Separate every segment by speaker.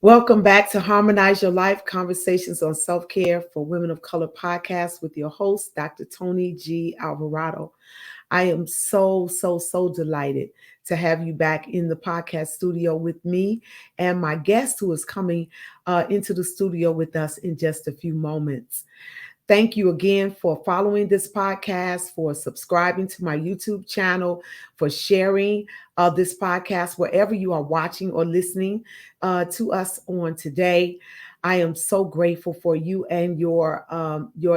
Speaker 1: Welcome back to Harmonize Your Life Conversations on Self-Care for Women of Color podcast with your host, Dr.Toni G. Alvarado. I am so delighted to have you back in the podcast studio with me and my guest who is coming into the studio with us in just a few moments. Thank you again for following this podcast, for subscribing to my YouTube channel, for sharing this podcast wherever you are watching or listening to us on today. I am so grateful for you and your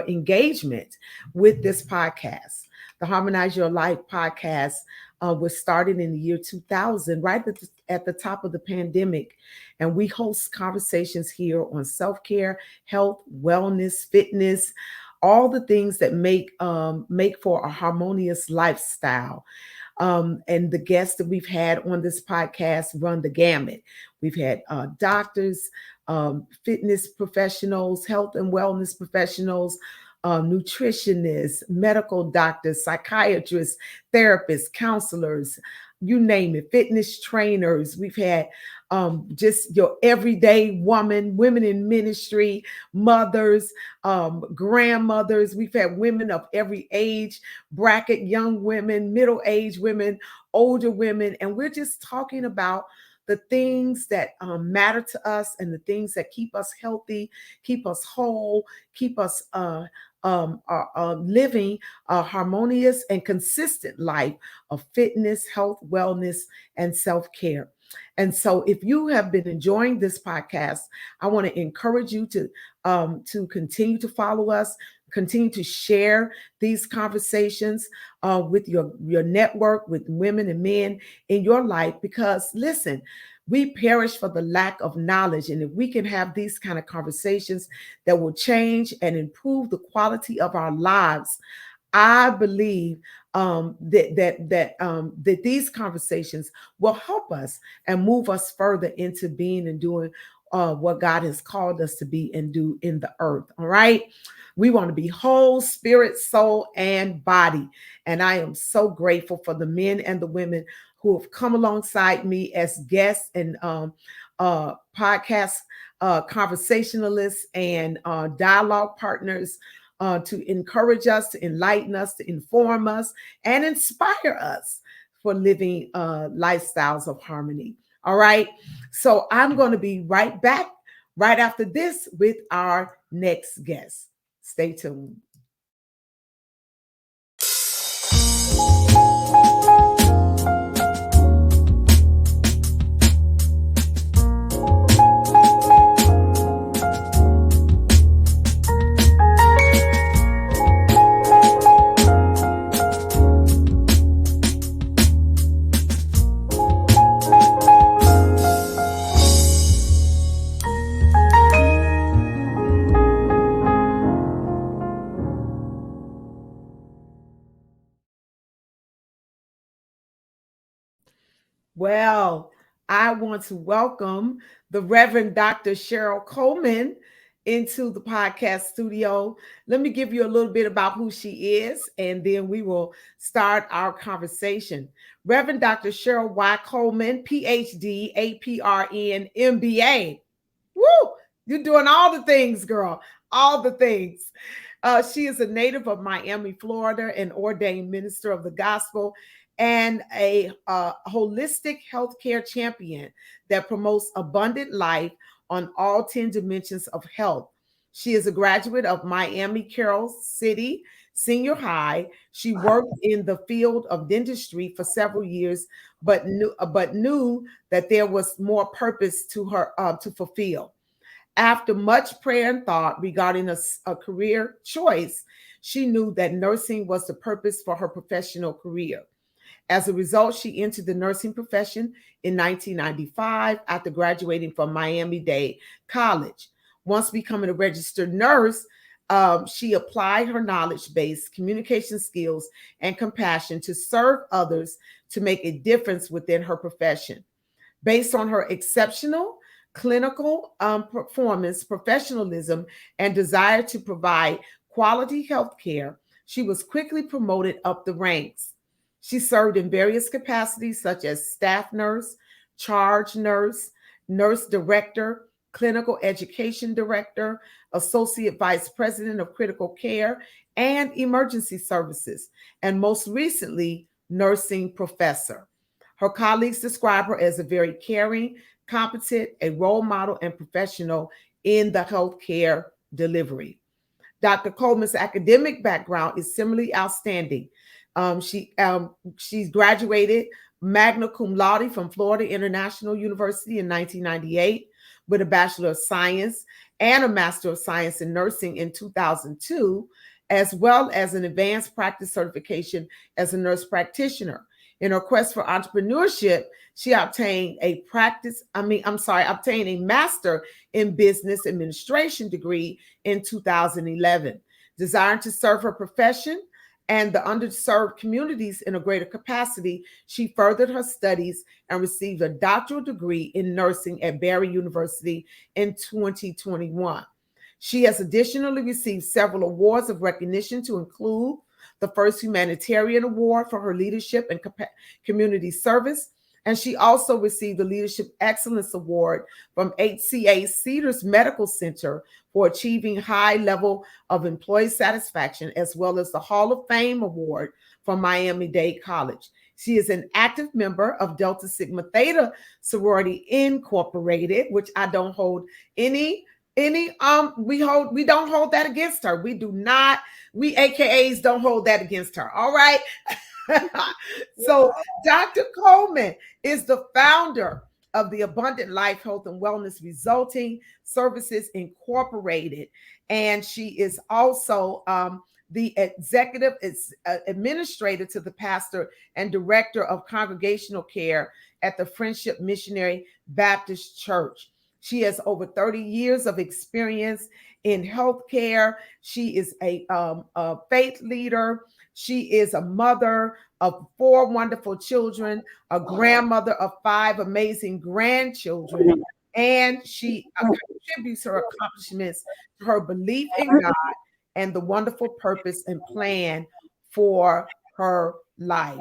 Speaker 1: engagement with this podcast. The Harmonize Your Life podcast was started in the year 2000, right at the top of the pandemic. And we host conversations here on self-care, health, wellness, fitness, all the things that make for a harmonious lifestyle. And the guests that we've had on this podcast run the gamut. We've had doctors, fitness professionals, health and wellness professionals, nutritionists, medical doctors, psychiatrists, therapists, counselors, you name it, fitness trainers. We've had just your everyday women in ministry, mothers, grandmothers. We've had women of every age bracket, young women, middle-aged women, older women, and we're just talking about the things that matter to us and the things that keep us healthy, keep us whole, keep us living a harmonious and consistent life of fitness, health, wellness, and self-care. And so if you have been enjoying this podcast, I want to encourage you to continue to follow us, continue to share these conversations with your network, with women and men in your life, because listen, we perish for the lack of knowledge. And if we can have these kind of conversations that will change and improve the quality of our lives, I believe that these conversations will help us and move us further into being and doing what God has called us to be and do in the earth. All right. We want to be whole, spirit, soul, and body. And I am so grateful for the men and the women who have come alongside me as guests and podcast conversationalists and dialogue partners to encourage us, to enlighten us, to inform us, and inspire us for living lifestyles of harmony. All right. So I'm going to be right back right after this with our next guest. Stay tuned. Well, I want to welcome the Reverend Dr. Cheryl Coleman into the podcast studio. Let me give you a little bit about who she is, and then we will start our conversation. Reverend Dr. Cheryl Y. Coleman, PhD, APRN, MBA. Woo! You're doing all the things, girl, all the things. She is a native of Miami, Florida, an ordained minister of the gospel and a holistic healthcare champion that promotes abundant life on all 10 dimensions of health. She is a graduate of Miami Carroll City Senior High. She worked in the field of dentistry for several years, but knew that there was more purpose to her to fulfill. After much prayer and thought regarding a career choice, she knew that nursing was the purpose for her professional career. As a result, she entered the nursing profession in 1995 after graduating from Miami-Dade College. Once becoming a registered nurse, she applied her knowledge-based communication skills and compassion to serve others to make a difference within her profession. Based on her exceptional clinical performance, professionalism, and desire to provide quality health care, she was quickly promoted up the ranks. She served in various capacities such as staff nurse, charge nurse, nurse director, Clinical Education Director, Associate Vice President of Critical Care and Emergency Services, and most recently, Nursing Professor. Her colleagues describe her as a very caring, competent, a role model, and professional in the healthcare delivery. Dr. Coleman's academic background is similarly outstanding. She's graduated magna cum laude from Florida International University in 1998 with a Bachelor of Science and a Master of Science in Nursing in 2002, as well as an advanced practice certification as a nurse practitioner. In her quest for entrepreneurship, she obtained a master in business administration degree in 2011. Desiring to serve her profession and the underserved communities in a greater capacity, she furthered her studies and received a doctoral degree in nursing at Barry University in 2021. She has additionally received several awards of recognition, to include the first humanitarian award for her leadership and community service. And she also received the Leadership Excellence Award from HCA Cedars Medical Center for achieving high level of employee satisfaction, as well as the Hall of Fame Award from Miami-Dade College. She is an active member of Delta Sigma Theta Sorority Incorporated, which I don't hold we don't hold that against her. We AKAs don't hold that against her. All right. So Dr. Coleman is the founder of the Abundant Life Health and Wellness Resulting Services Incorporated. And she is also the executive administrator to the pastor and director of congregational care at the Friendship Missionary Baptist Church. She has over 30 years of experience in healthcare. She is a faith leader. She is a mother of 4 wonderful children, a grandmother of 5 amazing grandchildren, and she contributes her accomplishments to her belief in God and the wonderful purpose and plan for her life.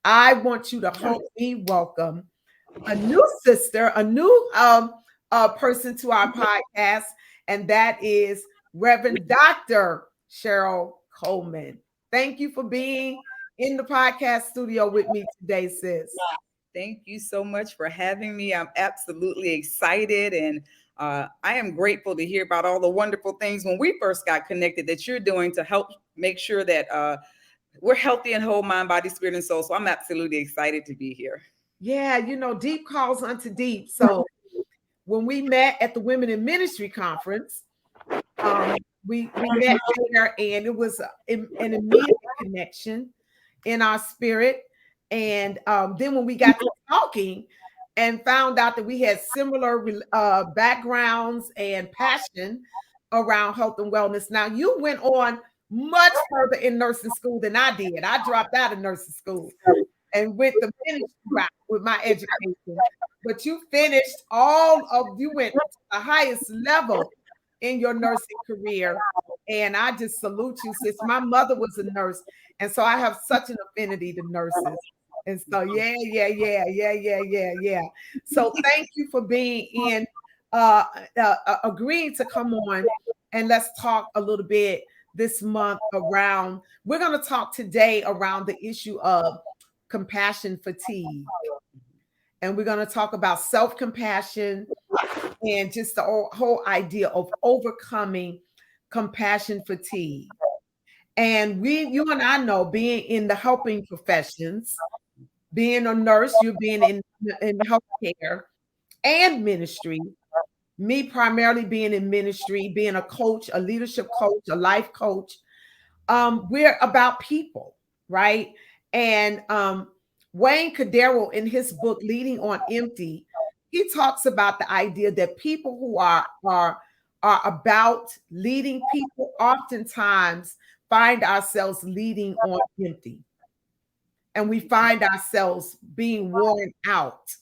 Speaker 1: I want you to help me welcome a new sister, a new person to our podcast, and that is Reverend Dr. Cheryl Coleman. Thank you for being in the podcast studio with me today, sis.
Speaker 2: Thank you so much for having me. I'm absolutely excited, and I am grateful to hear about all the wonderful things when we first got connected that you're doing to help make sure that we're healthy in whole mind, body, spirit, and soul. So I'm absolutely excited to be here.
Speaker 1: Yeah, deep calls unto deep. So when we met at the Women in Ministry Conference, we met there, and it was an immediate connection in our spirit. And then when we got to talking and found out that we had similar backgrounds and passion around health and wellness. Now, you went on much further in nursing school than I did. I dropped out of nursing school and went the ministry route with my education. But you went to the highest level in your nursing career. And I just salute you, sis. My mother was a nurse, and so I have such an affinity to nurses. And so, yeah. So thank you for being in, agreeing to come on, and let's talk a little bit this month around, we're going to talk today around the issue of compassion fatigue. And we're going to talk about self-compassion and just the whole idea of overcoming compassion fatigue. And you and I know, being in the helping professions, being a nurse, you're being in healthcare and ministry, me primarily being in ministry, being a coach, a leadership coach, a life coach. We're about people, right? And Wayne Cadero, in his book Leading on Empty, he talks about the idea that people who are about leading people oftentimes find ourselves leading on empty, and we find ourselves being worn out.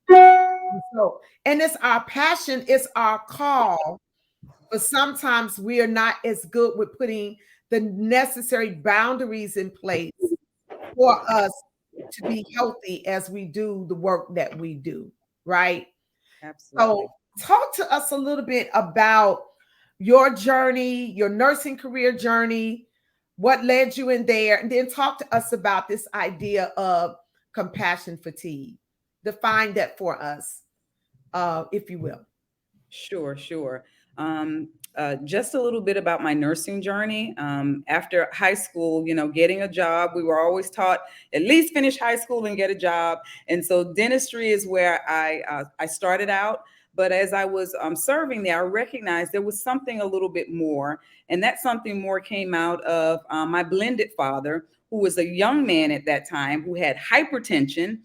Speaker 1: And it's our passion, it's our call, but sometimes we are not as good with putting the necessary boundaries in place for us to be healthy as we do the work that we do, right?
Speaker 2: Absolutely.
Speaker 1: So talk to us a little bit about your journey, your nursing career journey, what led you in there, and then talk to us about this idea of compassion fatigue. Define that for us, if you will.
Speaker 2: Sure, sure. Just a little bit about my nursing journey. After high school, getting a job, we were always taught at least finish high school and get a job. And so dentistry is where I started out. But as I was serving there, I recognized there was something a little bit more. And that something more came out of my blended father, who was a young man at that time who had hypertension,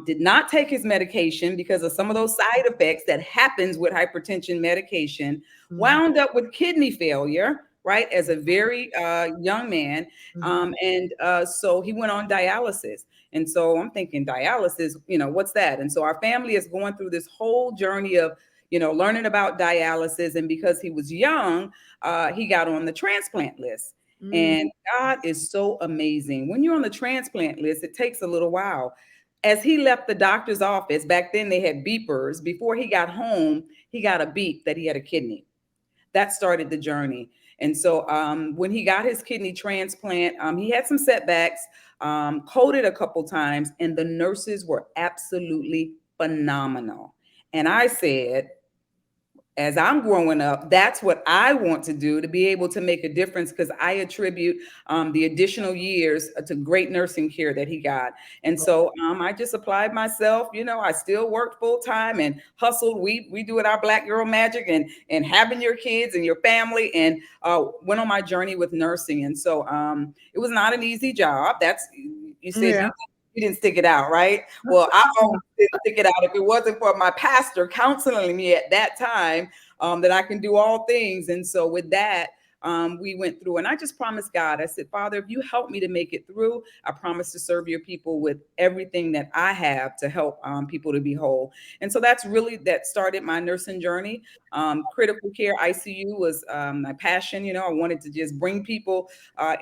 Speaker 2: did not take his medication because of some of those side effects that happens with hypertension medication,
Speaker 1: Mhm.
Speaker 2: wound up with kidney failure, right, as a very young man.
Speaker 1: Mhm.
Speaker 2: So he went on dialysis. And so I'm thinking, dialysis, what's that? And so our family is going through this whole journey of, learning about dialysis. And because he was young, he got on the transplant list.
Speaker 1: Mhm.
Speaker 2: And God is so amazing. When you're on the transplant list, it takes a little while. As he left the doctor's office, back then they had beepers. Before he got home, he got a beep that he had a kidney. That started the journey. And so when he got his kidney transplant, he had some setbacks, coded a couple times, and the nurses were absolutely phenomenal. And I said, as I'm growing up, that's what I want to do, to be able to make a difference, because I attribute the additional years to great nursing care that he got. And so I just applied myself. I still worked full time and hustled. We do it our Black girl magic, and having your kids and your family, and went on my journey with nursing. And so it was not an easy job. That's, you said
Speaker 1: Yeah.
Speaker 2: you didn't stick it out, right? Well, I always did stick it out. If it wasn't for my pastor counseling me at that time, that I can do all things. And so with that, we went through, and I just promised God, I said, Father, if you help me to make it through, I promise to serve your people with everything that I have to help people to be whole. And so that started my nursing journey. Critical care ICU was my passion. I wanted to just bring people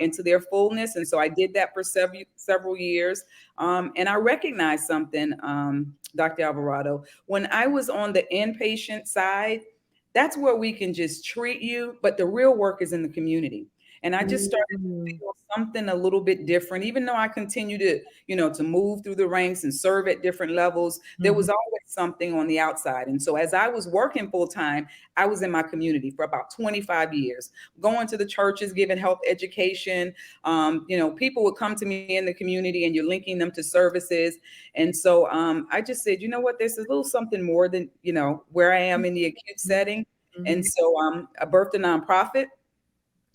Speaker 2: into their fullness. And so I did that for several years. And I recognized something, Dr. Alvarado, when I was on the inpatient side, that's where we can just treat you, but the real work is in the community. And I just started to
Speaker 1: Mhm.
Speaker 2: feel something a little bit different, even though I continue to move through the ranks and serve at different levels. There
Speaker 1: Mhm.
Speaker 2: was always something on the outside. And so as I was working full time, I was in my community for about 25 years, going to the churches, giving health education. People would come to me in the community, and you're linking them to services. And so I just said, you know what, there's a little something more than, where I am in the acute setting. And
Speaker 1: Mhm.
Speaker 2: so I birthed a nonprofit,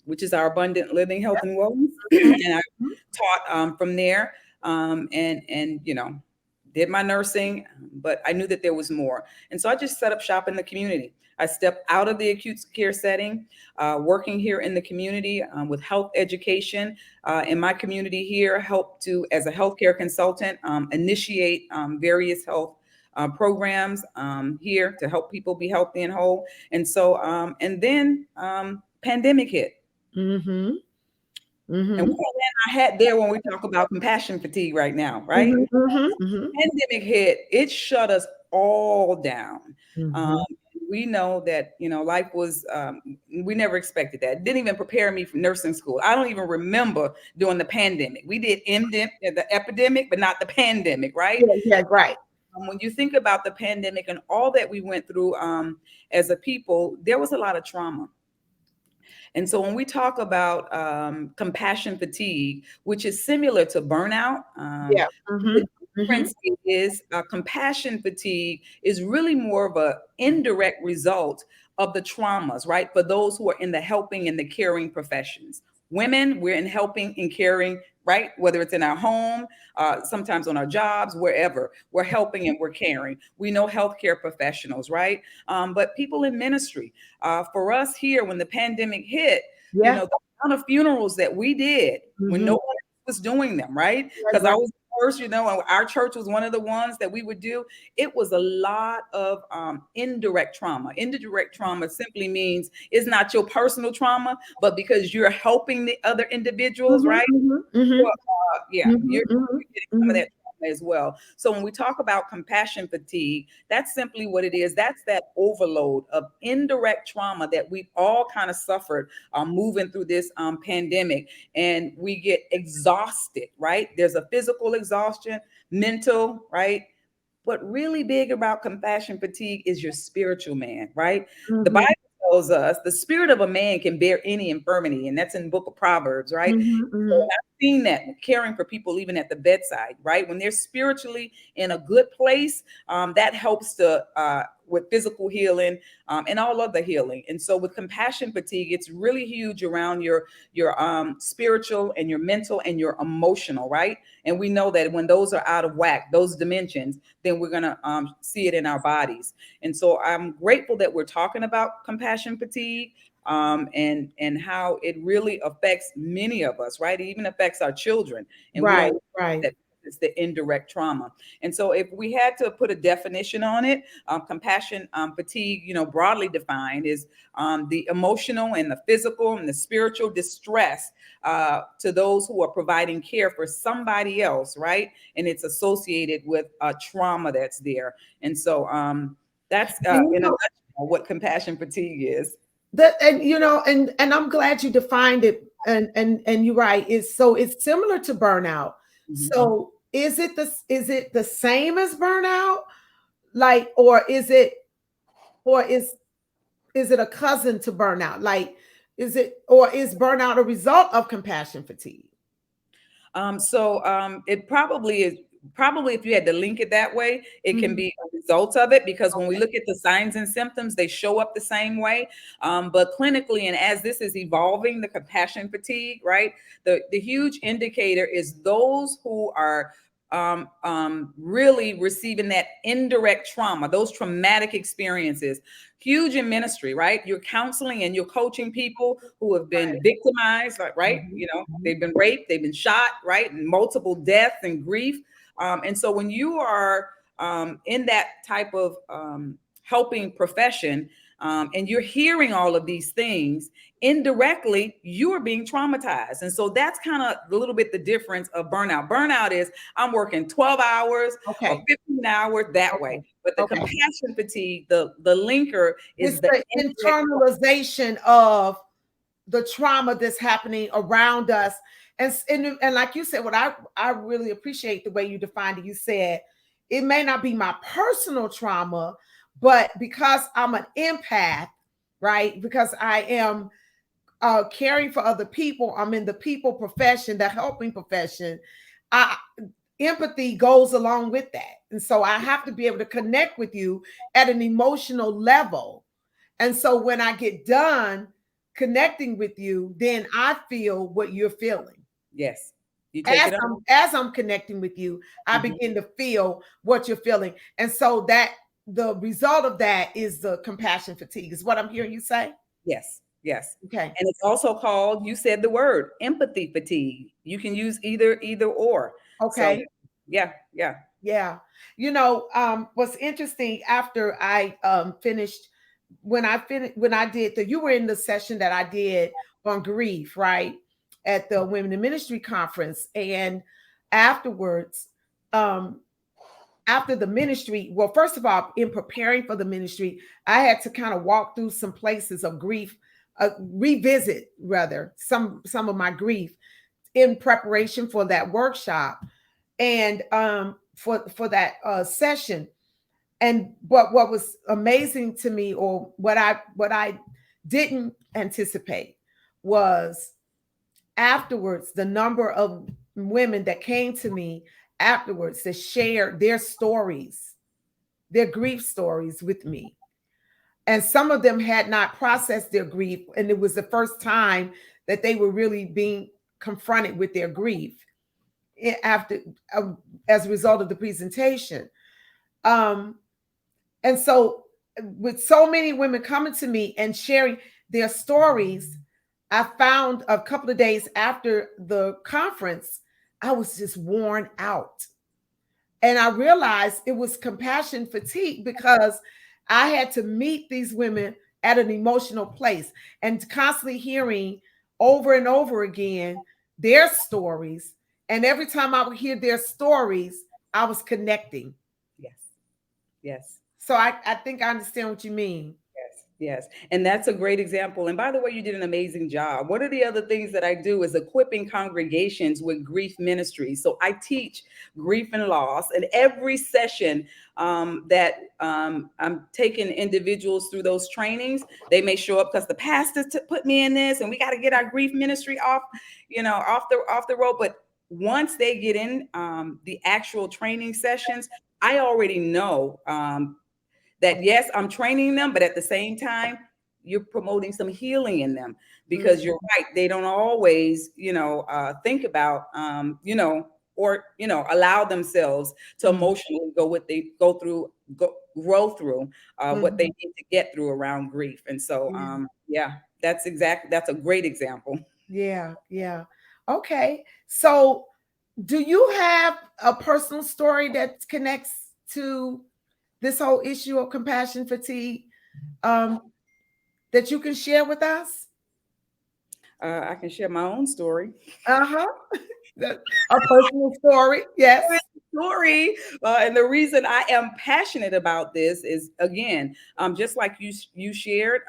Speaker 2: which is our Abundant Living Health and Wellness. And I
Speaker 1: Mhm.
Speaker 2: taught from there, and did my nursing, but I knew that there was more. And so I just set up shop in the community. I stepped out of the acute care setting, working here in the community with health education. In my community here, help to, as a healthcare consultant, initiate various health programs here to help people be healthy and whole. And so, and then pandemic hit.
Speaker 1: Mhm.
Speaker 2: And
Speaker 1: Mhm.
Speaker 2: what I had there, when we talk about compassion fatigue right now, right?
Speaker 1: Mhm. Mhm. Mhm.
Speaker 2: Pandemic hit, it shut us all down. Um,
Speaker 1: Mhm.
Speaker 2: we know that, life was, we never expected that. Didn't even prepare me for nursing school. I don't even remember during the pandemic. We did the epidemic, but not the pandemic, right?
Speaker 1: Yeah, yeah, right.
Speaker 2: When you think about the pandemic and all that we went through as a people, there was a lot of trauma. And so when we talk about compassion fatigue, which is similar to burnout,
Speaker 1: Yeah.
Speaker 2: the
Speaker 1: Mhm. Mhm.
Speaker 2: difference is compassion fatigue is really more of a indirect result of the traumas, right? For those who are in the helping and the caring professions. Women, we're in helping and caring, right? Whether it's in our home, sometimes on our jobs, wherever, we're helping and we're caring. We know healthcare professionals, right? But people in ministry, for us here, when the pandemic hit,
Speaker 1: Yeah.
Speaker 2: the amount of funerals that we did when no
Speaker 1: Mhm.
Speaker 2: one was doing them, right?
Speaker 1: Right,
Speaker 2: Because I
Speaker 1: right.
Speaker 2: was first, and our church was one of the ones that we would do. It was a lot of indirect trauma. Indirect trauma simply means it's not your personal trauma, but because you're helping the other individuals,
Speaker 1: Mhm.
Speaker 2: right?
Speaker 1: Mhm. Mhm.
Speaker 2: Well, yeah,
Speaker 1: Mhm.
Speaker 2: you're
Speaker 1: Mhm.
Speaker 2: getting some of
Speaker 1: Mhm.
Speaker 2: that trauma as well. So when we talk about compassion fatigue, that's simply what it is. That's that overload of indirect trauma that we've all kind of suffered moving through this pandemic, and we get exhausted, right? There's a physical exhaustion, mental, right? What really big about compassion fatigue is your spiritual man, right? The
Speaker 1: Mm-hmm.
Speaker 2: Bible tells us the spirit of a man can bear any infirmity, and that's in the book of Proverbs, right?
Speaker 1: Mm-hmm.
Speaker 2: So
Speaker 1: Mm-hmm.
Speaker 2: I've seen that caring for people even at the bedside, right? When they're spiritually in a good place, that helps to with physical healing and all other healing. And so with compassion fatigue, it's really huge around your spiritual and your mental and your emotional, right? And we know that when those are out of whack, those dimensions, then we're going to see it in our bodies. And so I'm grateful that we're talking about compassion fatigue, and how it really affects many of us, right? It even affects our children. And we
Speaker 1: Right,
Speaker 2: don't
Speaker 1: right.
Speaker 2: that it's the indirect trauma. And so if we had to put a definition on it, compassion fatigue, broadly defined, is the emotional and the physical and the spiritual distress to those who are providing care for somebody else, right? And it's associated with trauma that's there. And so that's
Speaker 1: And you
Speaker 2: in a
Speaker 1: know,
Speaker 2: nutshell what compassion fatigue is.
Speaker 1: that, and and I'm glad you defined it, and you're right. It's similar to burnout.
Speaker 2: Mhm.
Speaker 1: So is it the same as burnout? Like, or is it a cousin to burnout? Like, is burnout a result of compassion fatigue?
Speaker 2: It probably is. Probably, if you had to link it that way, it can
Speaker 1: Mhm.
Speaker 2: be a result of it, because when we
Speaker 1: Okay.
Speaker 2: look at the signs and symptoms, they show up the same way. But clinically, and as this is evolving, the compassion fatigue, right? The huge indicator is those who are really receiving that indirect trauma, those traumatic experiences. Huge in ministry, right? You're counseling and you're coaching people who have been
Speaker 1: Right.
Speaker 2: victimized, right?
Speaker 1: Mhm. Mhm.
Speaker 2: They've been raped, they've been shot, right? And multiple deaths and grief. And so when you are in that type of helping profession, and you're hearing all of these things, indirectly, you are being traumatized. And so that's kind of a little bit the difference of burnout. Burnout is I'm working 12 hours or
Speaker 1: Okay.
Speaker 2: 15 hours that way.
Speaker 1: Okay.
Speaker 2: But the
Speaker 1: Okay.
Speaker 2: compassion fatigue, the linker is
Speaker 1: It's
Speaker 2: the
Speaker 1: the
Speaker 2: indirect.
Speaker 1: internalization of the trauma that's happening around us. And like you said, what I really appreciate the way you defined it. You said it may not be my personal trauma, but because I'm an empath, right? Because I am caring for other people, I'm in the people profession, the helping profession. I Empathy goes along with that. And so I have to be able to connect with you at an emotional level. And so when I get done connecting with you, then I feel what you're feeling.
Speaker 2: Yes, you take
Speaker 1: As
Speaker 2: it on.
Speaker 1: I'm connecting with you, I
Speaker 2: Mhm.
Speaker 1: begin to feel what you're feeling. And so that the result of that is the compassion fatigue, is what I'm hearing you say.
Speaker 2: Yes, yes.
Speaker 1: Okay.
Speaker 2: And it's also called, you said the word, empathy fatigue. You can use either or. So
Speaker 1: Okay.
Speaker 2: yeah, yeah.
Speaker 1: Yeah. What's interesting, after I finished, when I did you were in the session that I did on grief, right? At the Women in Ministry conference. And afterwards, um, after the ministry, well, first of all, in preparing for the ministry, I had to kind of walk through some places of grief, revisit rather some of my grief in preparation for that workshop, and for that session. And what was amazing to me, or what I didn't anticipate, was afterwards the number of women that came to me afterwards to share their stories, their grief stories with me. And some of them had not processed their grief, and it was the first time that they were really being confronted with their grief after as a result of the presentation. Um, and so, with so many women coming to me and sharing their stories, I found a couple of days after the conference, I was just worn out. And I realized it was compassion fatigue, because I had to meet these women at an emotional place, and constantly hearing over and over again their stories. And every time I would hear their stories, I was connecting.
Speaker 2: Yes. Yes.
Speaker 1: So I think I understand what you mean.
Speaker 2: Yes, yes. And that's a great example. And by the way, you did an amazing job. One of the other things that I do is equipping congregations with grief ministry. So I teach grief and loss, and every session that I'm taking individuals through those trainings, they may show up because the pastor put me in this, and we got to get our grief ministry off, off the road. But once they get in the actual training sessions, I already know that yes, I'm training them, but at the same time, you're promoting some healing in them because
Speaker 1: Mhm.
Speaker 2: you're right. They don't always, think about, or allow themselves to
Speaker 1: Mhm.
Speaker 2: emotionally grow through what they
Speaker 1: Mhm.
Speaker 2: need to get through around grief. And so,
Speaker 1: Yeah.
Speaker 2: yeah, that's a great example.
Speaker 1: Yeah. Yeah. Okay. So, do you have a personal story that connects to this whole issue of compassion fatigue um, that you can share with us?
Speaker 2: I can share my own story.
Speaker 1: Uh huh. A personal story. Yes.
Speaker 2: Story. And the reason I am passionate about this is, again, just like you shared,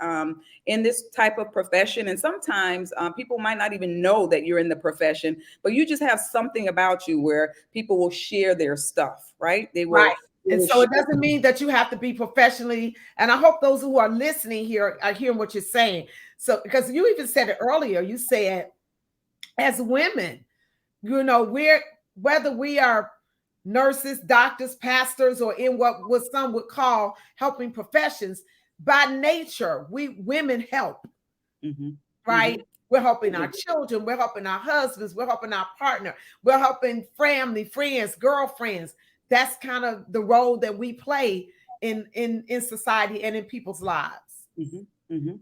Speaker 2: in this type of profession, and sometimes people might not even know that you're in the profession, but you just have something about you where people will share their stuff, right?
Speaker 1: Right.
Speaker 2: They
Speaker 1: And
Speaker 2: will
Speaker 1: so
Speaker 2: share.
Speaker 1: it doesn't mean that you have to be professionally. And I hope those who are listening here are hearing what you're saying. So, because you even said it earlier, you said, as women, we're, whether we are nurses, doctors, pastors, or in what some would call helping professions, by nature, we women help,
Speaker 2: Mhm,
Speaker 1: right?
Speaker 2: mhm.
Speaker 1: We're helping our children, we're helping our husbands, we're helping our partner, we're helping family, friends, girlfriends. That's kind of the role that we play in society and in people's lives.
Speaker 2: Mhm, mhm.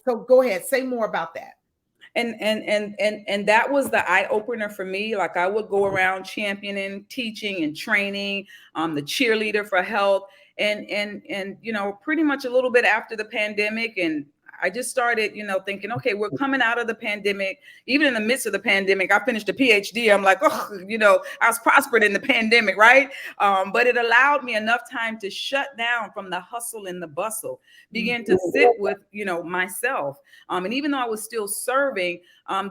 Speaker 1: So go ahead, say more about that.
Speaker 2: And that was the eye opener for me. Like, I would go around championing, teaching, and training, the cheerleader for health, and pretty much a little bit after the pandemic. And I just started, thinking, okay, we're coming out of the pandemic. Even in the midst of the pandemic, I finished a PhD. I'm like, oh, I was prospered in the pandemic, right? But it allowed me enough time to shut down from the hustle and the bustle, begin to sit with, myself. And even though I was still serving,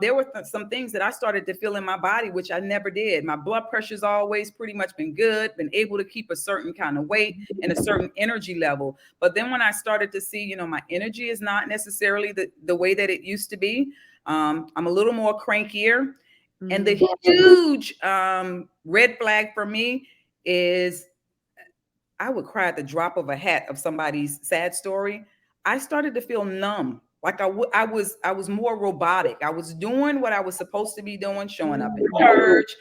Speaker 2: there were some things that I started to feel in my body, which I never did. My blood pressure's always pretty much been good, been able to keep a certain kind of weight and a certain energy level. But then when I started to see, my energy is not necessarily the way that it used to be. I'm a little more crankier. And the huge red flag for me is I would cry at the drop of a hat of somebody's sad story. I started to feel numb. Like I was more robotic. I was doing what I was supposed to be doing, showing up in church,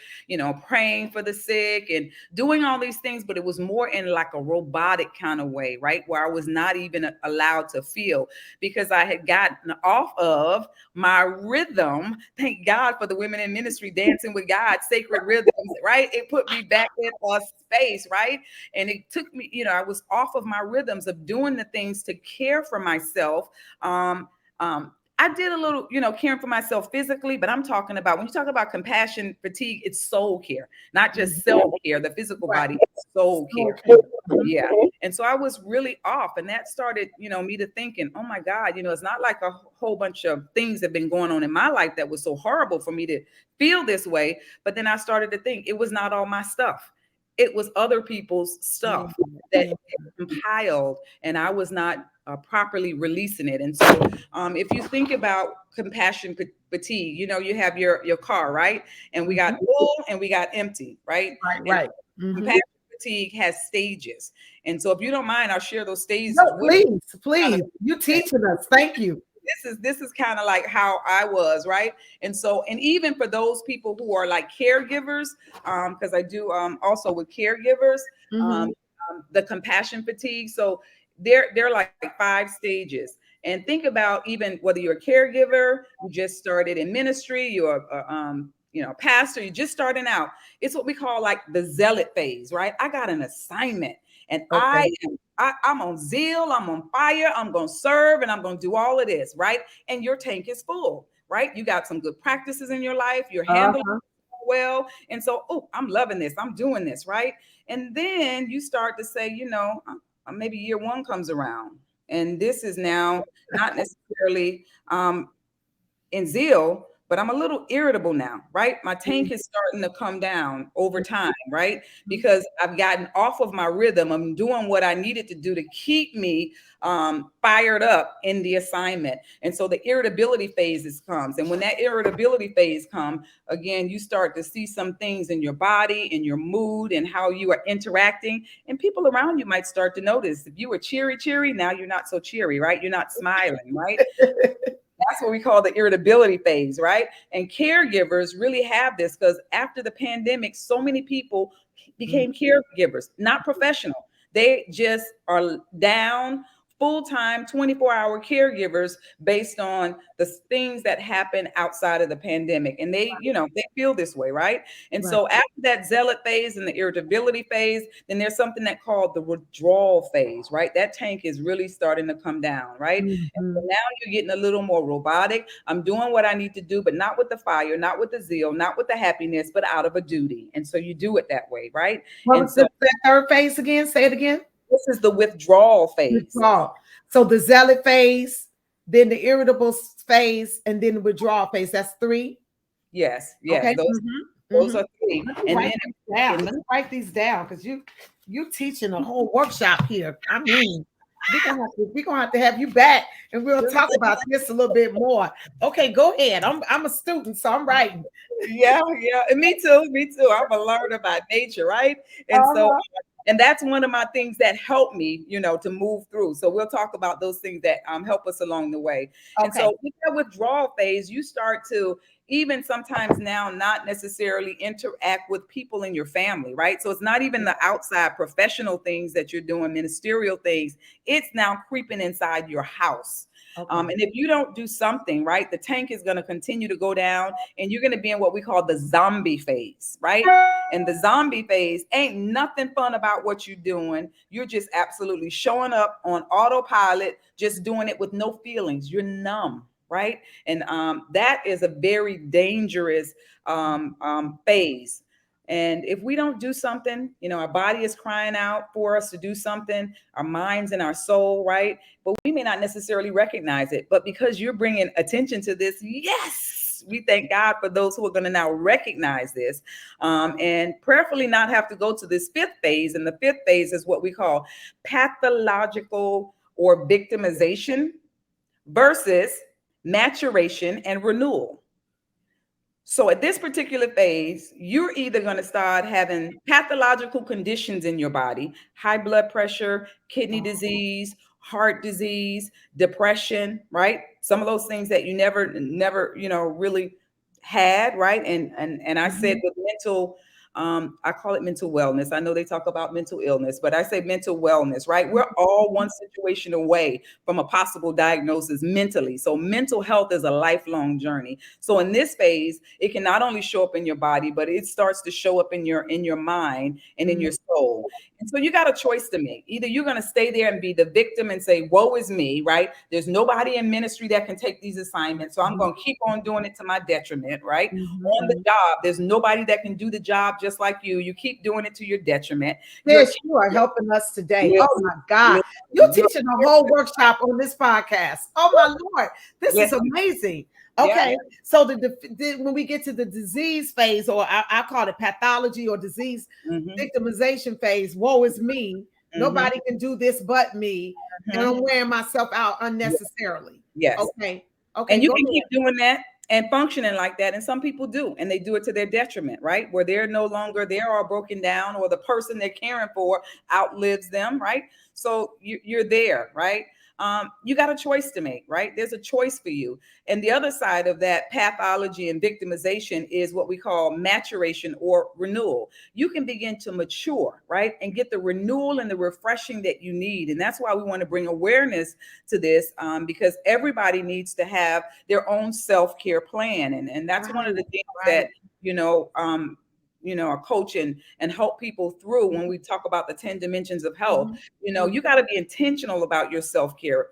Speaker 2: praying for the sick and doing all these things, but it was more in like a robotic kind of way, right? Where I was not even allowed to feel because I had gotten off of my rhythm. Thank God for the women in ministry dancing with God, sacred rhythms, right? It put me back in a space, right? And it took me, I was off of my rhythms of doing the things to care for myself. I did a little, caring for myself physically, but I'm talking about, when you talk about compassion fatigue, it's soul care, not just self care. The physical
Speaker 1: Right.
Speaker 2: body is soul care.
Speaker 1: Okay.
Speaker 2: Yeah. And so I was really off, and that started, me to thinking, oh my God, it's not like a whole bunch of things have been going on in my life that was so horrible for me to feel this way. But then I started to think it was not all my stuff. It was other people's
Speaker 1: Yeah.
Speaker 2: stuff that
Speaker 1: Yeah.
Speaker 2: compiled, and I was not properly releasing it. And so, if you think about compassion fatigue, you have your car, right? And we got full and we got empty, right?
Speaker 1: Right.
Speaker 2: And
Speaker 1: Right.
Speaker 2: compassion fatigue has stages. And so, if you don't mind, I'll share those stages
Speaker 1: No,
Speaker 2: with
Speaker 1: please,
Speaker 2: kind
Speaker 1: please.
Speaker 2: of
Speaker 1: You teaching us. Thank you.
Speaker 2: this is kind of like how I was, right? And so, and even for those people who are like caregivers, because I do also with caregivers,
Speaker 1: Mm-hmm.
Speaker 2: the compassion fatigue. So they're like five stages. And think about, even whether you're a caregiver, you just started in ministry, you're pastor, you're just starting out. It's what we call like the zealot phase, right? I got an assignment, and
Speaker 1: Okay.
Speaker 2: I'm on zeal, I'm on fire, I'm going to serve, and I'm going to do all of this, right? And your tank is full, right? You got some good practices in your life, you're handling
Speaker 1: Uh-huh.
Speaker 2: well. And so, oh, I'm loving this. I'm doing this, right? And then you start to say, maybe year one comes around. And this is now not necessarily in zeal, but I'm a little irritable now, right? My tank is starting to come down over time, right? Because I've gotten off of my rhythm. I'm doing what I needed to do to keep me fired up in the assignment. And so the irritability phases comes. And when that irritability phase comes, again, you start to see some things in your body, in your mood, and how you are interacting. And people around you might start to notice if you were cheery, now you're not so cheery, right? You're not smiling, right? That's what we call the irritability phase, right? And caregivers really have this because after the pandemic, so many people became caregivers, not professional. They just are down full-time 24-hour caregivers based on the things that happen outside of the pandemic. And they feel this way, right? And
Speaker 1: Right.
Speaker 2: so after that zealot phase and the irritability phase, then there's something that called the withdrawal phase, right? That tank is really starting to come down, right? So now you're getting a little more robotic. I'm doing what I need to do, but not with the fire, not with the zeal, not with the happiness, but out of a duty. And so you do it that way, right?
Speaker 1: What
Speaker 2: And
Speaker 1: was
Speaker 2: so
Speaker 1: that third phase again? Say it again.
Speaker 2: this is the withdrawal phase.
Speaker 1: Withdrawal. So the zealot phase, then the irritable phase, and then the withdrawal phase. That's three.
Speaker 2: Yes,
Speaker 1: Okay.
Speaker 2: those are three. And then
Speaker 1: Let me write these down because you teaching a whole workshop here. I mean, we're gonna have to have you back and we'll talk about this a little bit more. Okay, go ahead. I'm a student, so I'm writing.
Speaker 2: yeah, and me too. I'm a learner by nature, right? And so and that's one of my things that helped me, to move through. So we'll talk about those things that help us along the way. And
Speaker 1: Okay.
Speaker 2: so with that withdrawal phase, you start to even sometimes now not necessarily interact with people in your family, right? So it's not even the outside professional things that you're doing, ministerial things. It's now creeping inside your house. And if you don't do something, right, the tank is going to continue to go down and you're going to be in what we call the zombie phase, right? And the zombie phase ain't nothing fun about what you're doing. You're just absolutely showing up on autopilot, just doing it with no feelings. You're numb, right? And that is a very dangerous phase. And if we don't do something, our body is crying out for us to do something, our minds and our soul, right? But we may not necessarily recognize it. But because you're bringing attention to this, yes, we thank God for those who are going to now recognize this and prayerfully not have to go to this fifth phase. And the fifth phase is what we call pathological or victimization versus maturation and renewal. So at this particular phase, you're either going to start having pathological conditions in your body, high blood pressure, kidney disease, heart disease, depression, right? Some of those things that you never, really had, right? And I said with mental, I call it mental wellness. I know they talk about mental illness, but I say mental wellness, right? We're all one situation away from a possible diagnosis mentally. So mental health is a lifelong journey. So in this phase, it can not only show up in your body, but it starts to show up in your mind and in your soul. And so you got a choice to make. Either you're going to stay there and be the victim and say, woe is me, right? There's nobody in ministry that can take these assignments. So I'm going to keep on doing it to my detriment, right? On the job, there's nobody that can do the job just like you. You keep doing it to your detriment.
Speaker 1: Yes, you are helping us today. Oh my God. You're teaching a whole workshop on this podcast. Oh my Lord. This is amazing. Okay. So when we get to the disease phase, or I call it pathology or disease victimization phase, woe is me. Nobody can do this but me. And I'm wearing myself out unnecessarily.
Speaker 2: Yes.
Speaker 1: Okay.
Speaker 2: And you can keep doing that and functioning like that. And some people do, and they do it to their detriment, right? Where they're all broken down, or the person they're caring for outlives them, right? So you're there, right? You got a choice to make, right? There's a choice for you. And the other side of that pathology and victimization is what we call maturation or renewal. You can begin to mature, right? And get the renewal and the refreshing that you need. And that's why we want to bring awareness to this, because everybody needs to have their own self-care plan. And that's one of the things that, coach and help people through when we talk about the 10 dimensions of health. You got to be intentional about your self-care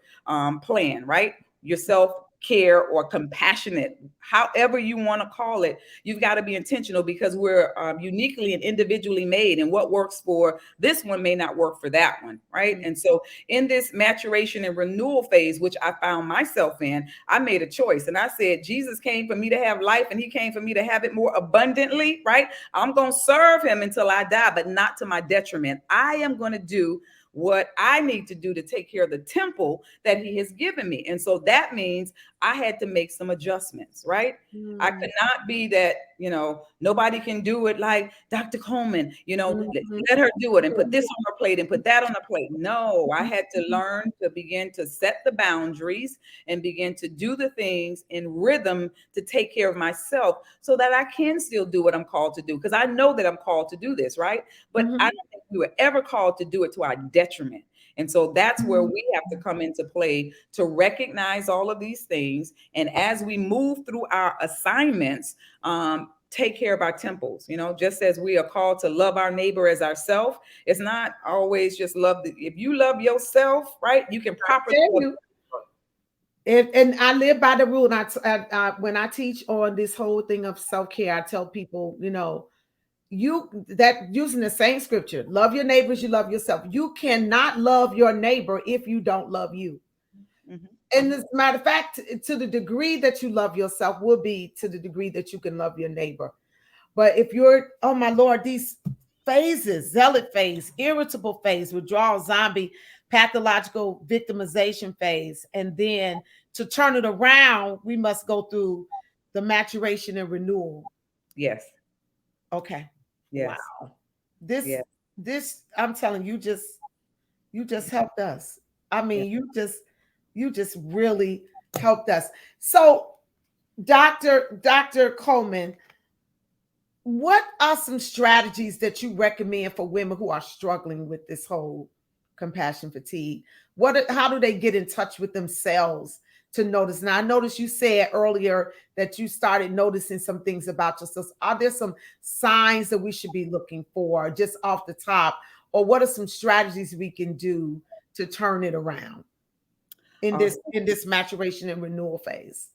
Speaker 2: plan, right? Your self care or compassionate, however you want to call it. You've got to be intentional because we're uniquely and individually made, and what works for this one may not work for that one, right? And so in this maturation and renewal phase, which I found myself in, I made a choice and I said, Jesus came for me to have life and he came for me to have it more abundantly, right? I'm going to serve him until I die, but not to my detriment. I am going to do what I need to do to take care of the temple that he has given me. And so that means I had to make some adjustments, right? I could not be that, nobody can do it like Dr. Coleman, let her do it and put this on her plate and put that on her plate. No, I had to learn to begin to set the boundaries and begin to do the things in rhythm to take care of myself so that I can still do what I'm called to do. Because I know that I'm called to do this, right? But I don't think we were ever called to do it to our detriment. And so that's where we have to come into play to recognize all of these things. And as we move through our assignments, take care of our temples, just as we are called to love our neighbor as ourselves. It's not always just love. If you love yourself, right, you can properly love.
Speaker 1: And I live by the rule. And when I teach on this whole thing of self-care, I tell people, that using the same scripture, love your neighbors, you love yourself. You cannot love your neighbor if you don't love you. And as a matter of fact, to the degree that you love yourself will be to the degree that you can love your neighbor. But if you're, oh my Lord, these phases, zealot phase, irritable phase, withdrawal, zombie, pathological victimization phase, and then to turn it around, we must go through the maturation and renewal.
Speaker 2: Yes.
Speaker 1: Okay.
Speaker 2: Yes.
Speaker 1: Wow. This, I'm telling you, you just helped us. I mean, you just really helped us. So, Dr. Coleman, what are some strategies that you recommend for women who are struggling with this whole compassion fatigue? How do they get in touch with themselves to notice? Now, I noticed you said earlier that you started noticing some things about yourself. Are there some signs that we should be looking for just off the top? Or what are some strategies we can do to turn it around in this maturation and renewal phase?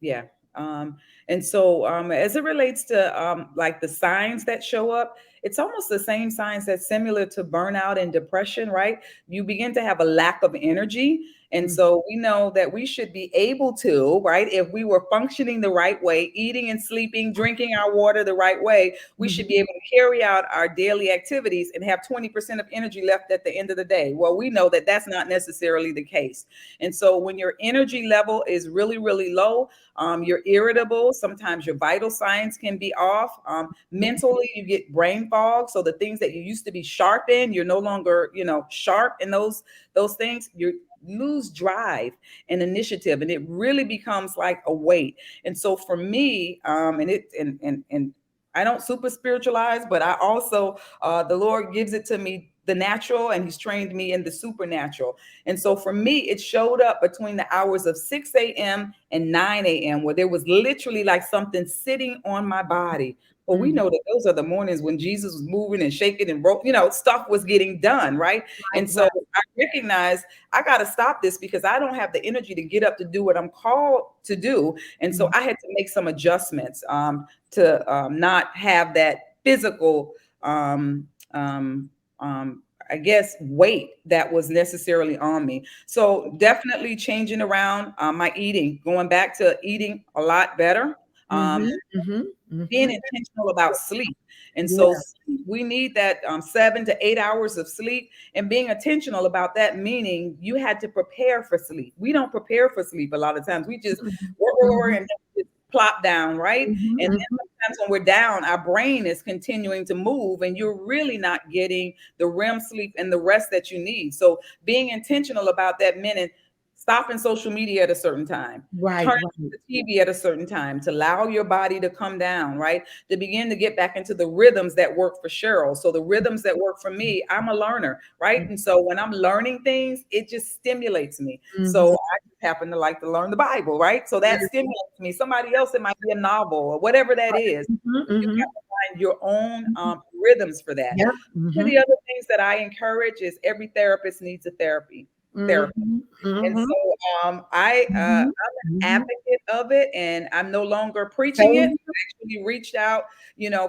Speaker 2: Yeah. And so as it relates to like the signs that show up, it's almost the same signs that's similar to burnout and depression, right? You begin to have a lack of energy. And so we know that we should be able to, right? If we were functioning the right way, eating and sleeping, drinking our water the right way, we should be able to carry out our daily activities and have 20% of energy left at the end of the day. Well, we know that that's not necessarily the case. And so when your energy level is really, really low, you're irritable. Sometimes your vital signs can be off. Mentally, you get brain fog. So the things that you used to be sharp in, you're no longer, sharp in those things. You lose drive and initiative, and it really becomes like a weight. And so for me, and I don't super spiritualize, but I also the Lord gives it to me the natural, and he's trained me in the supernatural. And so for me, it showed up between the hours of 6 a.m. and 9 a.m. where there was literally like something sitting on my body. Well, we know that those are the mornings when Jesus was moving and shaking and broke, stuff was getting done, right? And so I recognized I got to stop this because I don't have the energy to get up to do what I'm called to do. And so I had to make some adjustments to not have that physical I guess, weight that was necessarily on me. So definitely changing around my eating, going back to eating a lot better. Being intentional about sleep. And so we need that 7 to 8 hours of sleep, and being intentional about that, meaning you had to prepare for sleep. We don't prepare for sleep a lot of times. We just work and just plop down, right? And then sometimes when we're down, our brain is continuing to move and you're really not getting the REM sleep and the rest that you need. So being intentional about that minute, stopping social media at a certain time, turning the TV at a certain time to allow your body to come down, right? To begin to get back into the rhythms that work for Cheryl. So the rhythms that work for me, I'm a learner, right? And so when I'm learning things, it just stimulates me. So I just happen to like to learn the Bible, right? So that stimulates me. Somebody else, it might be a novel or whatever that is. You have to find your own rhythms for that. One of the other things that I encourage is every therapist needs a therapy. therapy.
Speaker 1: Mm-hmm.
Speaker 2: And
Speaker 1: Mm-hmm.
Speaker 2: so I'm
Speaker 1: Mm-hmm.
Speaker 2: an
Speaker 1: Mm-hmm.
Speaker 2: advocate of it, and I'm no longer preaching it.
Speaker 1: Same.
Speaker 2: I actually reached out,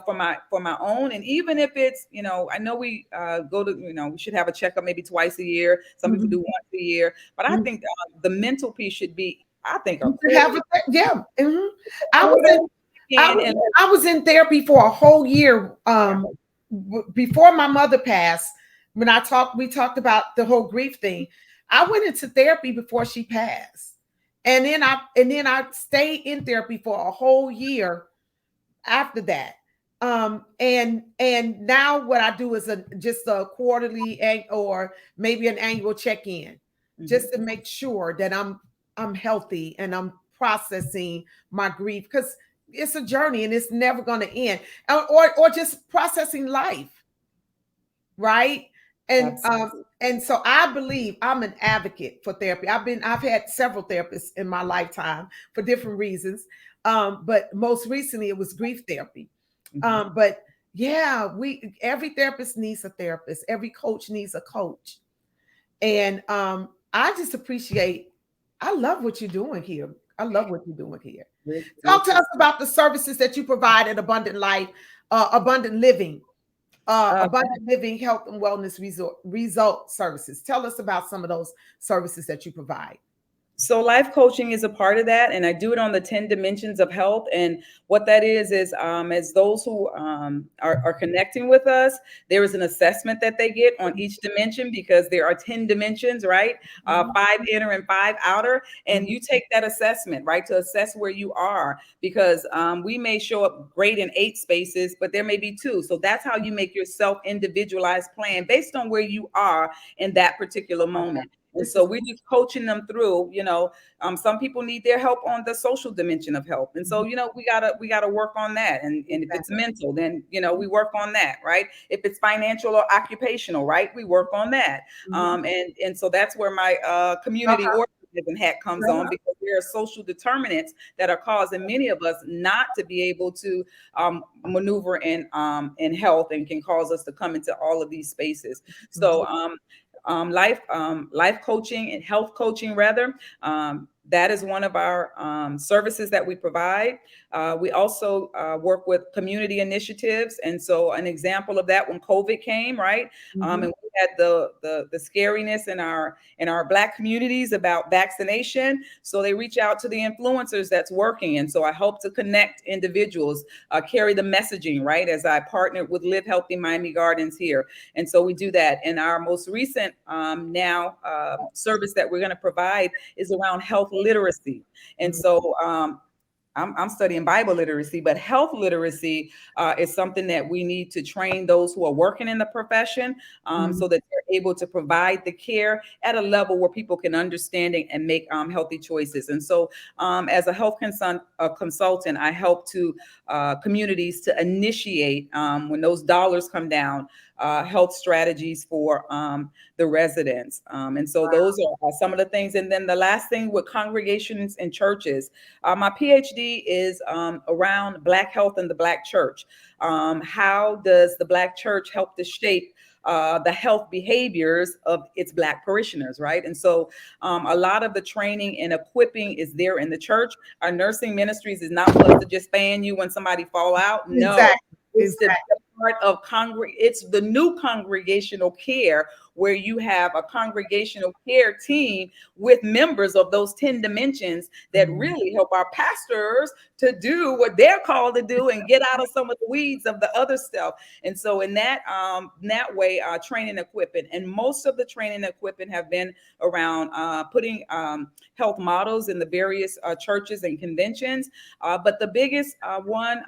Speaker 2: for my own, and even if it's, I know we go to, we should have a checkup maybe twice a year. Some people
Speaker 1: Mm-hmm.
Speaker 2: do once a year, but I
Speaker 1: Mm-hmm.
Speaker 2: think the mental piece should be, I think, a
Speaker 1: You should have
Speaker 2: quarterly,
Speaker 1: yeah. Mm-hmm. I was in
Speaker 2: quarterly
Speaker 1: I
Speaker 2: again,
Speaker 1: was
Speaker 2: and
Speaker 1: I was in therapy for a whole year
Speaker 2: yeah.
Speaker 1: before my mother passed. When we talked about the whole grief thing. I went into therapy before she passed. And then I stayed in therapy for a whole year after that. And now what I do is just a quarterly or maybe an annual check-in,
Speaker 2: Mhm.
Speaker 1: just to make sure that I'm healthy and I'm processing my grief, because it's a journey and it's never going to end. Or just processing life, right? and um
Speaker 2: Absolutely.
Speaker 1: and so I believe I'm an advocate for therapy. I've had several therapists in my lifetime for different reasons, but most recently it was grief therapy.
Speaker 2: Mhm.
Speaker 1: But yeah, we every therapist needs a therapist, every coach needs a coach. And I just appreciate, I love what you're doing here. I love what you're doing here.
Speaker 2: We're
Speaker 1: Talk to
Speaker 2: just,
Speaker 1: us about the services that you provide at Abundant Life, Abundant Living,
Speaker 2: uh,
Speaker 1: Abundant Living Health and Wellness Result Services. Tell us about some of those services that you provide.
Speaker 2: So life coaching is a part of that, and I do it on the 10 dimensions of health. And what that is as those who are connecting with us, there is an assessment that they get on each dimension, because there are 10 dimensions, right?
Speaker 1: Mhm,
Speaker 2: Five inner and five outer, and
Speaker 1: mhm,
Speaker 2: you take that assessment, right, to assess where you are, because we may show up great in 8 spaces, but there may be 2. So that's how you make your self individualized plan based on where you are in that particular
Speaker 1: my God.
Speaker 2: moment. And
Speaker 1: This
Speaker 2: so
Speaker 1: is
Speaker 2: we're just coaching them through, some people need their help on the social dimension of health. And so,
Speaker 1: mhm,
Speaker 2: we gotta work on that. And if it's
Speaker 1: exactly.
Speaker 2: mental, then, we work on that, right? If it's financial or occupational, right, we work on that.
Speaker 1: Mhm.
Speaker 2: And so that's where my community
Speaker 1: Uh-huh.
Speaker 2: organism hat comes on,
Speaker 1: Uh-huh.
Speaker 2: because there are social determinants that are causing many of us not to be able to maneuver in health, and can cause us to come into all of these spaces.
Speaker 1: Mhm.
Speaker 2: So life coaching and health coaching, rather, that is one of our services that we provide. We also work with community initiatives, and so an example of that, when COVID came, right,
Speaker 1: Mhm.
Speaker 2: and we had the scariness in our Black communities about vaccination, so they reach out to the influencers that's working, and so I help to connect individuals, carry the messaging, right, as I partnered with Live Healthy Miami Gardens here. And so we do that. And our most recent now service that we're going to provide is around health literacy. And
Speaker 1: Mhm.
Speaker 2: so I'm studying Bible literacy, but health literacy is something that we need to train those who are working in the profession,
Speaker 1: Mhm.
Speaker 2: so that they're able to provide the care at a level where people can understand it and make healthy choices. And so, as a health consultant, I help to communities to initiate, when those dollars come down, health strategies for the residents. And so those are some of the things. And then the last thing with congregations and churches, my PhD is around Black health and the Black church. How does the Black church help to shape the health behaviors of its Black parishioners, right? And so a lot of the training and equipping is there in the church. Our nursing ministries is not for us to just fan you when somebody fall out. No,
Speaker 1: Exactly.
Speaker 2: it's to be
Speaker 1: Exactly.
Speaker 2: a part of it's the new congregational care, where you have a congregational care team with members of those 10 dimensions that
Speaker 1: Mhm.
Speaker 2: really help our pastors to do what they're called to do and get out of some of the weeds of the other stuff. And so in that way, training equipment, and most of the training equipment have been around putting health models in the various churches and conventions. But the biggest one,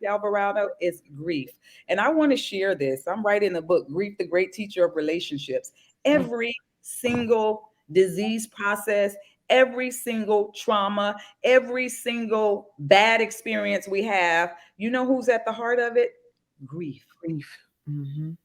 Speaker 2: Alvarado, is grief. And I want to share this. I'm writing a book, Grief, the Great Teacher of Relationships.
Speaker 1: Mhm.
Speaker 2: Every single disease process, every single trauma, every single bad experience we have, you know who's at the heart of it? Grief.
Speaker 1: Grief. Mhm.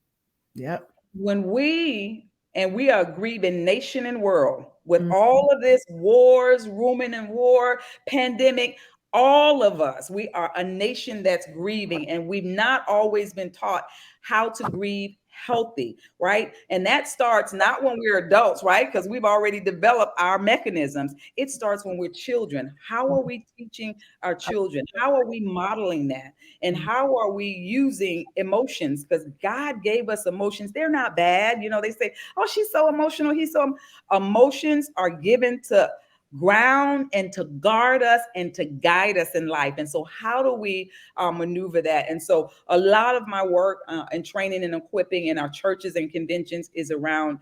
Speaker 1: Yep.
Speaker 2: When we are a grieving nation and world with
Speaker 1: Mhm.
Speaker 2: all of this wars, rumor and war, pandemic, all of us, we are a nation that's grieving, and we've not always been taught how to grieve healthy, right? And that starts not when we're adults, right? Because we've already developed our mechanisms. It starts when we're children. How are we teaching our children? How are we modeling that? And how are we using emotions? Because God gave us emotions. They're not bad. You know, they say, oh, she's so emotional. He's so emotions are given to ground and to guard us and to guide us in life. And so how do we maneuver that? And so a lot of my work and training and equipping in our churches and conventions is around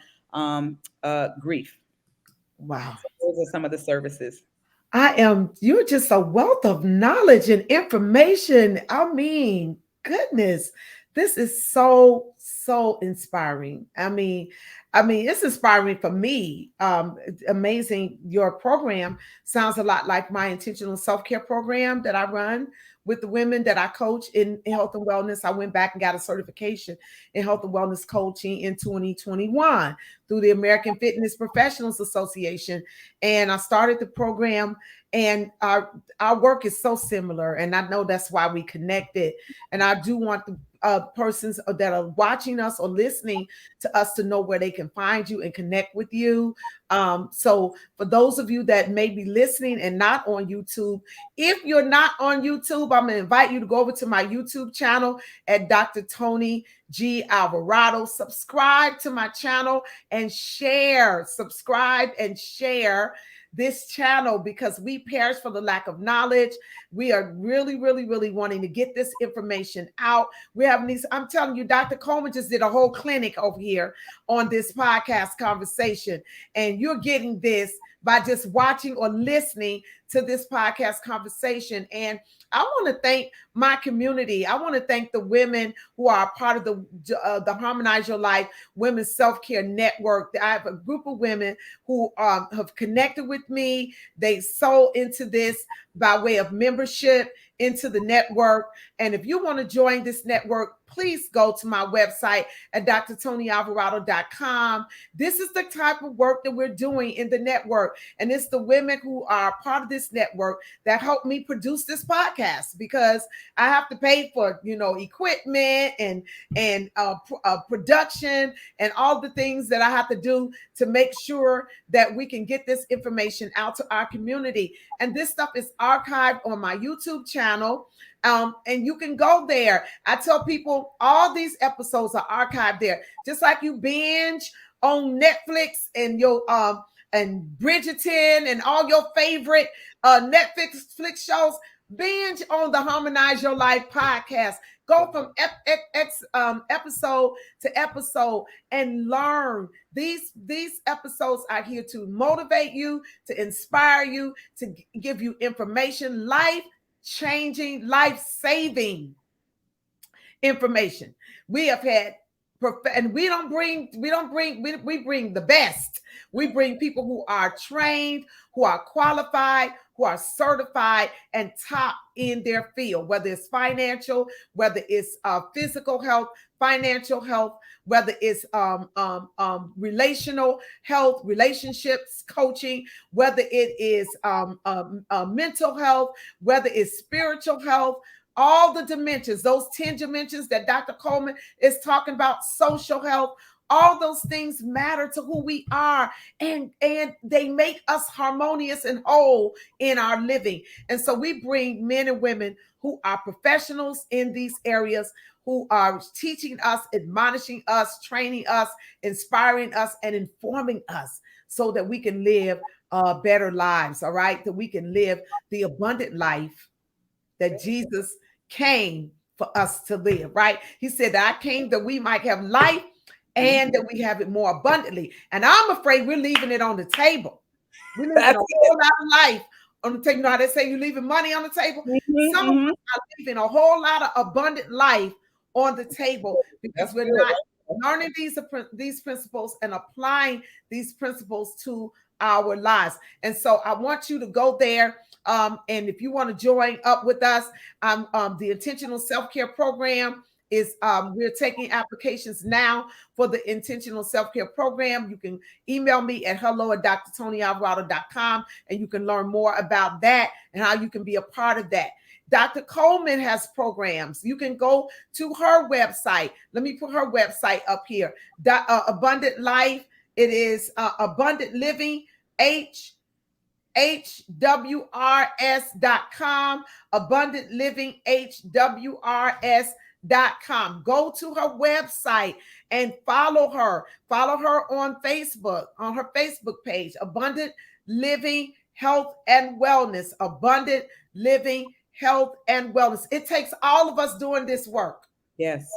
Speaker 2: grief.
Speaker 1: Wow.
Speaker 2: So those are some of the services.
Speaker 1: You're just a wealth of knowledge and information. I mean, goodness, this is so inspiring. I mean, it's inspiring for me. It's amazing. Your program sounds a lot like my intentional self-care program that I run with the women that I coach in health and wellness. I went back and got a certification in health and wellness coaching in 2021 through the American Fitness Professionals Association. And I started the program, and our work is so similar. And I know that's why we connected. And I do want the persons that are watching us or listening to us to know where they can find you and connect with you. So for those of you that may be listening and not on YouTube, if you're not on YouTube, I'm going to invite you to go over to my YouTube channel at Dr.Toni G. Alvarado. Subscribe to my channel and share. Subscribe and share this channel, because we perish for the lack of knowledge. We are really wanting to get this information out. We're having these, I'm telling you, Dr. Coleman just did a whole clinic over here on this podcast conversation, and you're getting this by just watching or listening to this podcast conversation. And I want to thank my community. I want to thank the women who are part of the Harmonize Your Life Women's Self-Care Network. I have a group of women who have connected with me. They sold into this by way of membership into the network. And if you want to join this network, please go to my website at drtonyalvarado.com. This is the type of work that we're doing in the network. And it's the women who are part of this network that help me produce this podcast, because I have to pay for, equipment and production and all the things that I have to do to make sure that we can get this information out to our community. And this stuff is archived on my YouTube channel. And you can go there. I tell people all these episodes are archived there, just like you binge on Netflix and your and Bridgerton and all your favorite Netflix shows. Binge on the Harmonize Your Life podcast. Go from episode to episode and learn. These episodes are here to motivate you, to inspire you, to give you information, life-changing, life-saving information. We have had, and we bring the best. We bring people who are trained, who are qualified, who are certified and top in their field, whether it's financial, whether it's physical health, financial health, whether it's relational health, relationships coaching, whether it is mental health, whether it's spiritual health, all the dimensions, those 10 dimensions that Dr. Coleman is talking about, social health, all those things matter to who we are, and they make us harmonious and whole in our living. And so we bring men and women who are professionals in these areas, who are teaching us, admonishing us, training us, inspiring us, and informing us so that we can live better lives, all right? That we can live the abundant life that Jesus came for us to live, right? He said that I came that we might have life and that we have it more abundantly. And I'm afraid we're leaving it on the table. We're leaving a whole lot of life on the table. You know how they say you're leaving money on the table? Some of us are leaving a whole lot of abundant life on the table because we're not learning these principles and applying these principles to our lives. And so I want you to go there. And if you want to join up with us, the Intentional Self-Care Program is we're taking applications now for the Intentional Self-Care Program. You can email me at hello@drtonyalvarado.com, and you can learn more about that and how you can be a part of that. Dr. Coleman has programs. You can go to her website. Let me put her website up here. Abundant Life. It is Abundant Living hwrs.com, abundant living hwrs.com. Go to her website and follow her on Facebook, on her Facebook page, Abundant Living Health and Wellness. Abundant Living Health and Wellness. It takes all of us doing this work.
Speaker 2: Yes.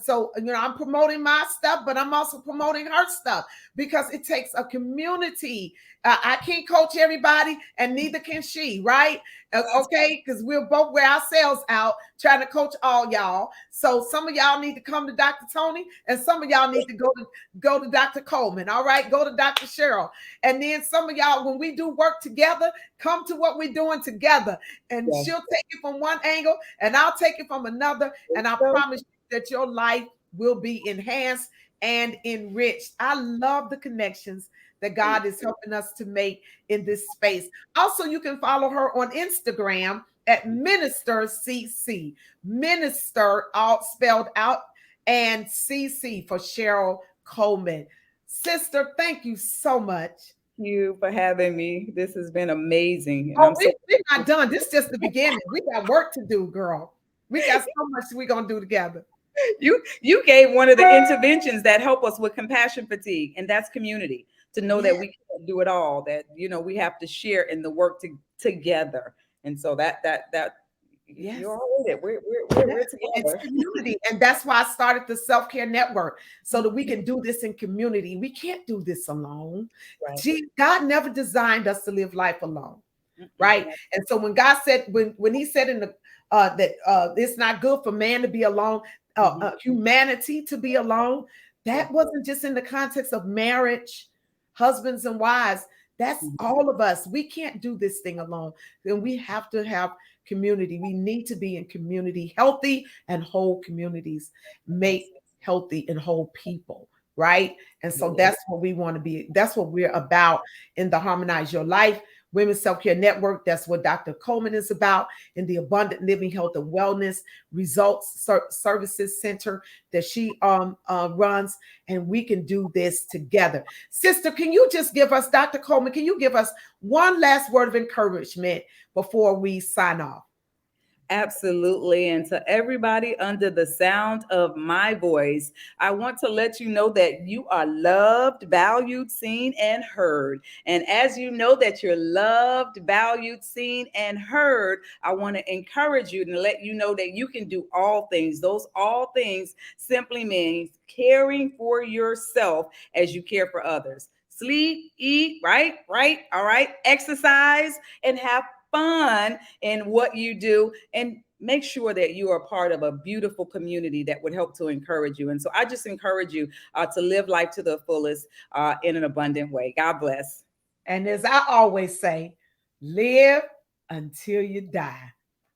Speaker 1: So I'm promoting my stuff, but I'm also promoting her stuff because it takes a community. I can't coach everybody, and neither can she, right? Okay, because we'll both wear ourselves out trying to coach all y'all. So some of y'all need to come to Dr. Toni, and some of y'all need to go to Dr. Coleman. All right, go to Dr. Cheryl, and then some of y'all, when we do work together, come to what we're doing together, and she'll take it from one angle, and I'll take it from another, and I promise you that your life will be enhanced and enriched. I love the connections that God is helping us to make in this space. Also, you can follow her on Instagram at Minister CC. Minister, all spelled out, and CC for Cheryl Coleman. Sister, thank you so much.
Speaker 2: Thank you for having me. This has been amazing.
Speaker 1: And we're not done. This is just the beginning. We got work to do, girl. We got so much we're going to do together.
Speaker 2: You gave one of the interventions that help us with compassion fatigue, and that's community. To know that we can't do it all, that we have to share in the work together. And so that
Speaker 1: yes,
Speaker 2: you're all in it. We're together.
Speaker 1: It's community. And that's why I started the Self-Care Network, so that we can do this in community. We can't do this alone.
Speaker 2: Right.
Speaker 1: God never designed us to live life alone. Right. And so when God said, when he said in the that it's not good for man to be alone, humanity to be alone, that wasn't just in the context of marriage, husbands and wives. That's all of us. We can't do this thing alone. Then we have to have community. We need to be in community. Healthy and whole communities make healthy and whole people, right? And so that's what we want to be. That's what we're about in the Harmonize Your Life Women's Self-Care Network. That's what Dr. Coleman is about in the Abundant Living Health and Wellness Results Services Center that she runs, and we can do this together. Sister, can you just give us, Dr. Coleman, can you give us one last word of encouragement before we sign off?
Speaker 2: Absolutely. And to everybody under the sound of my voice, I want to let you know that you are loved, valued, seen, and heard. And as you know that you're loved, valued, seen, and heard, I want to encourage you and let you know that you can do all things. Those all things simply means caring for yourself as you care for others. Sleep, eat, right? All right. Exercise and have fun in what you do, and make sure that you are part of a beautiful community that would help to encourage you. And so I just encourage you to live life to the fullest in an abundant way. God bless.
Speaker 1: And as I always say, live until you die.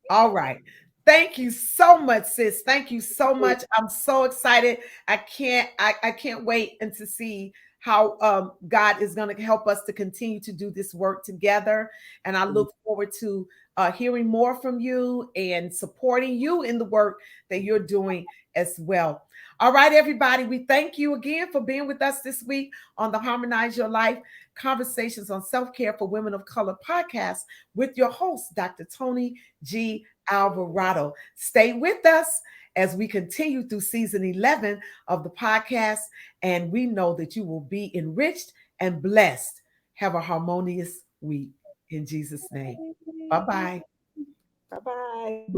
Speaker 1: All right. Thank you so much, sis. Thank you so much. I'm so excited. I can't wait and to see how God is going to help us to continue to do this work together. And I look forward to hearing more from you and supporting you in the work that you're doing as well. All right, everybody, we thank you again for being with us this week on the Harmonize Your Life Conversations on Self-Care for Women of Color podcast with your host, Dr. Toni G. Alvarado. Stay with us as we continue through season 11 of the podcast, and we know that you will be enriched and blessed. Have a harmonious week in Jesus' name. Bye-bye.
Speaker 2: Bye-bye.